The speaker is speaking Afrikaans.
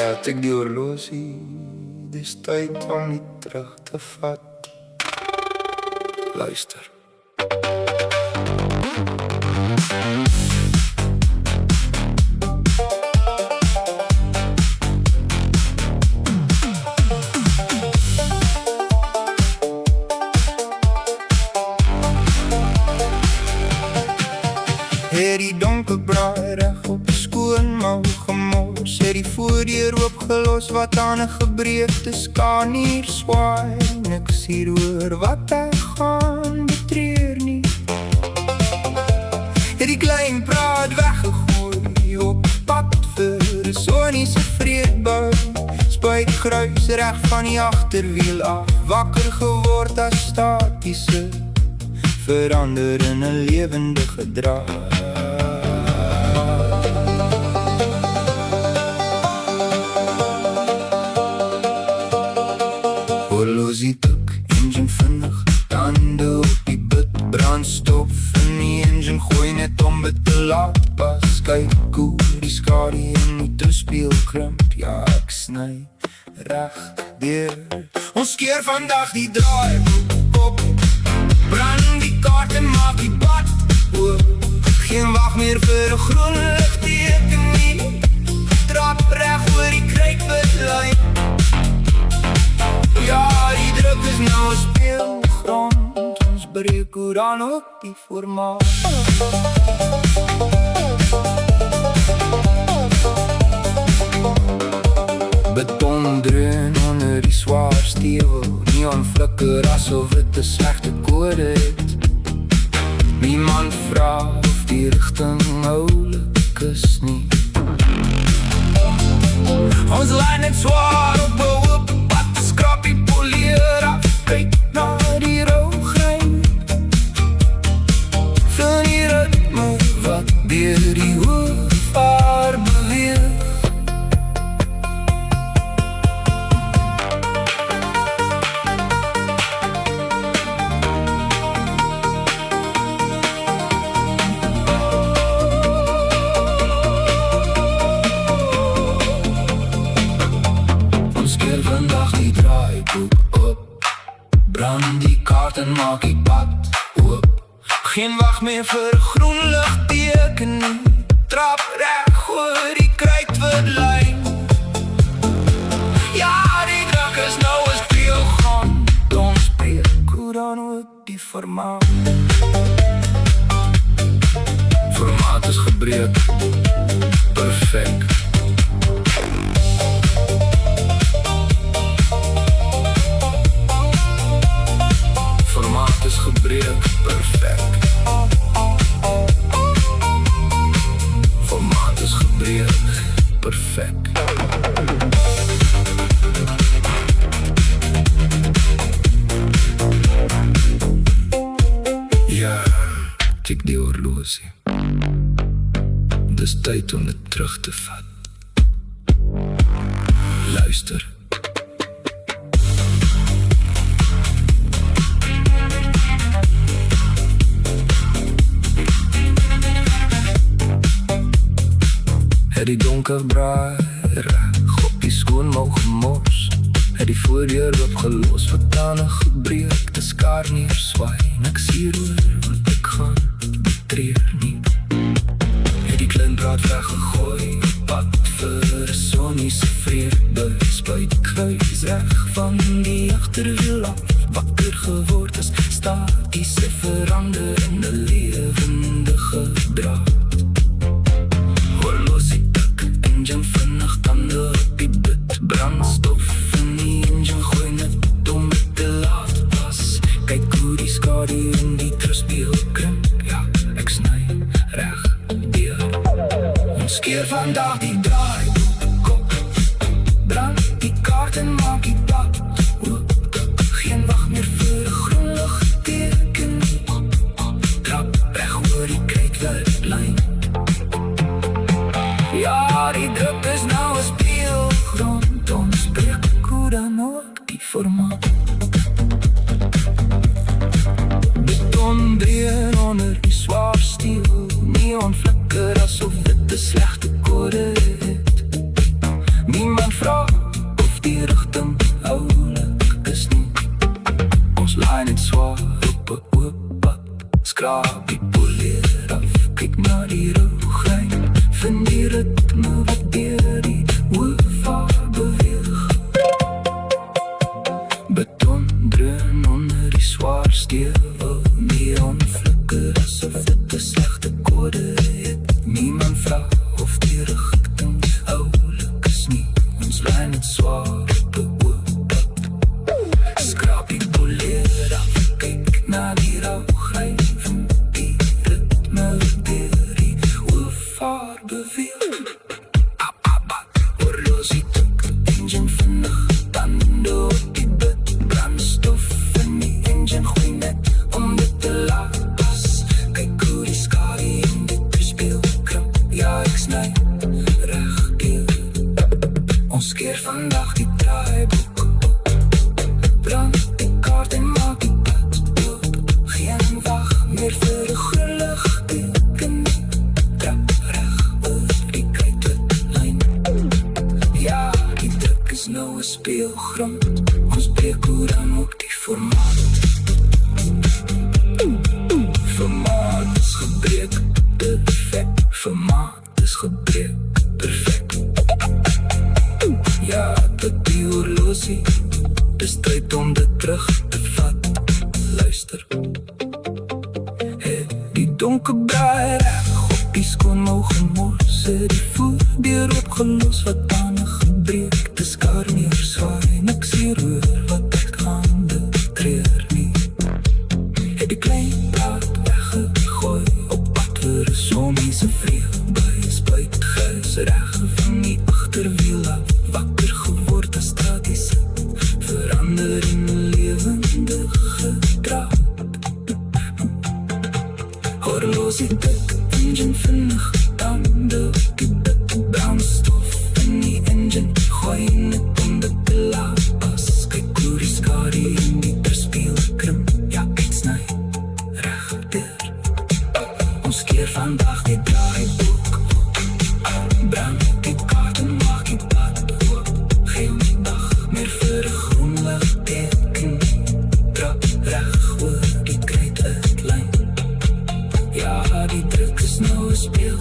Tik die horlosie, dis tyd om nie terug te vat. Luister. Het die donker braai reg op skoonmou gemors, het die voordeur oopgelos wat aan 'n gebreekte skanier swaai. Niks hieroor wat ek gaan betreur nie. Het die klein praat weggegooi op pad vir 'n soniese vreedbou. Spuit kruis reg van die agterwiel af, wakker geword as statiese, verander in 'n lewendige draad. Horlosie tik, engine vinnig, tande op die bit, brandstof in die engine, gooi net om het te laat pas. Kyk hoe die skadu in die toespieël krimp, ja ek sny reg deur. Ons keer vandag die draaiboek op, brand die kaart en maak die pad oop. Geen wag meer vir 'n groen ligteken nie, trap reg oor die kruitwitlyn. Ja, die druk is nou 'n speelgrond, ons breek hoe dan ook die formaat. Beton dreun onder die swaar steel, neon flikker asof dit 'n slegte kode het. Niemand vra of die rigting oulik is nie. Ons lyn het swaar op 'n oop pad, skrap die polier af, kyk na die roogrein. Vul die ritme wat deur die hoofvaar beweeg. Brand die kaart en maak die pad oop. Geen wag meer vir 'n groen ligteken nie, trap reg oor die kruitwitlyn. Ja, die druk is nou 'n speelgrond, ons breek hoe dan ook die formaat. Formaat is gebreek, perfek. Is gebreek, perfek. Formaat is gebreek, perfek. Ja, tik die horlosie, dis tyd om dit terug te vat. Luister. Het die donker braai reg op die skoonmou gemors, het die voordeur opgelos wat aan 'n gebreekte skanier swaai. Niks hieroor wat ek gaan betreur nie. Het die klein braad weggegooi, pad vir 'n soniese vreedbou. Spuit kruis reg van die agterwiel af, wakker geword as statiese, verander in 'n lewendige draad. Engine vinnig, tande op die bit, brandstof in die engine, gooi net om het te laat pas. Kyk hoe die skadu in die toespieël krimp, ja ek sny reg deur. Ons keer vandag die draaiboek op, brand die kaart en maak die pad oop. Geen wag meer vir 'n groen ligteken nie, trap reg oor die kruitwitlyn. Ja, die druk is nou 'n speelgrond, ons breek hoe dan ook die formaat. Beton dreun onder die swaar steel, neon flikker asof dit 'n slegte kode het. Niemand Skraap die poleer af, kyk na die rougrein, vind die ritme wat deur die hoofvaar beweeg. Beton dreun onder die swaar steewel, neon flikker asof dit 'n slegte kode het. Niemand vraag of die rigting oulik is nie, ons lyn het swaar op 'n hoofpad. Skraap die poleer af, kyk na die rougrein, vind die ritme wat deur die hoofvaar beweeg. Horlosie tik, engine vinnig, tande op die bed, brandstof in die engine gooi net om dit te laat pas. Kyk hoe die skade in die terspeel krimp, ja ek sny reg deur. Ons keer vandag die draaiboek op, brand die kaart en maak die pad dood. Geen wag meer vir 'n grillig teken, trap reg oor die kruitwitlyn. Ja, die druk is nou 'n speelgrond, ons breek hoe dan ook die formaat. Formaat is gebreek, perfect. Formaat is gebreek, perfect. Ja, dat die horlosie, dis tyd om dit terug te vat. Luister, het die donker braai reg op die skoonmou gemors, het die voordeur opgelos wat aan 'n gebreekte skarnier swaai. Niks hier hoor wat echt hande treur nie. Het die klein plaat weggegooi op pad vir 'n somiese vreel, by spuitgys reg van die agterwiel af, wakker geword as statiese, verander in 'n lewendige draad. Horlosie tik, engine vinnig, tande op die bed, brandstof in die engine gooi net om dit te laat pas. Kyk hoe die skade in die terspeel krimp, ja ek sny reg deur. Ons keer vandag die draaiboek op, brand die kaart en maak die pad oop. Geen dag meer vir 'n groenlig teken, trap reg oor die kruitwitlyn. Ja, die druk is nou 'n speel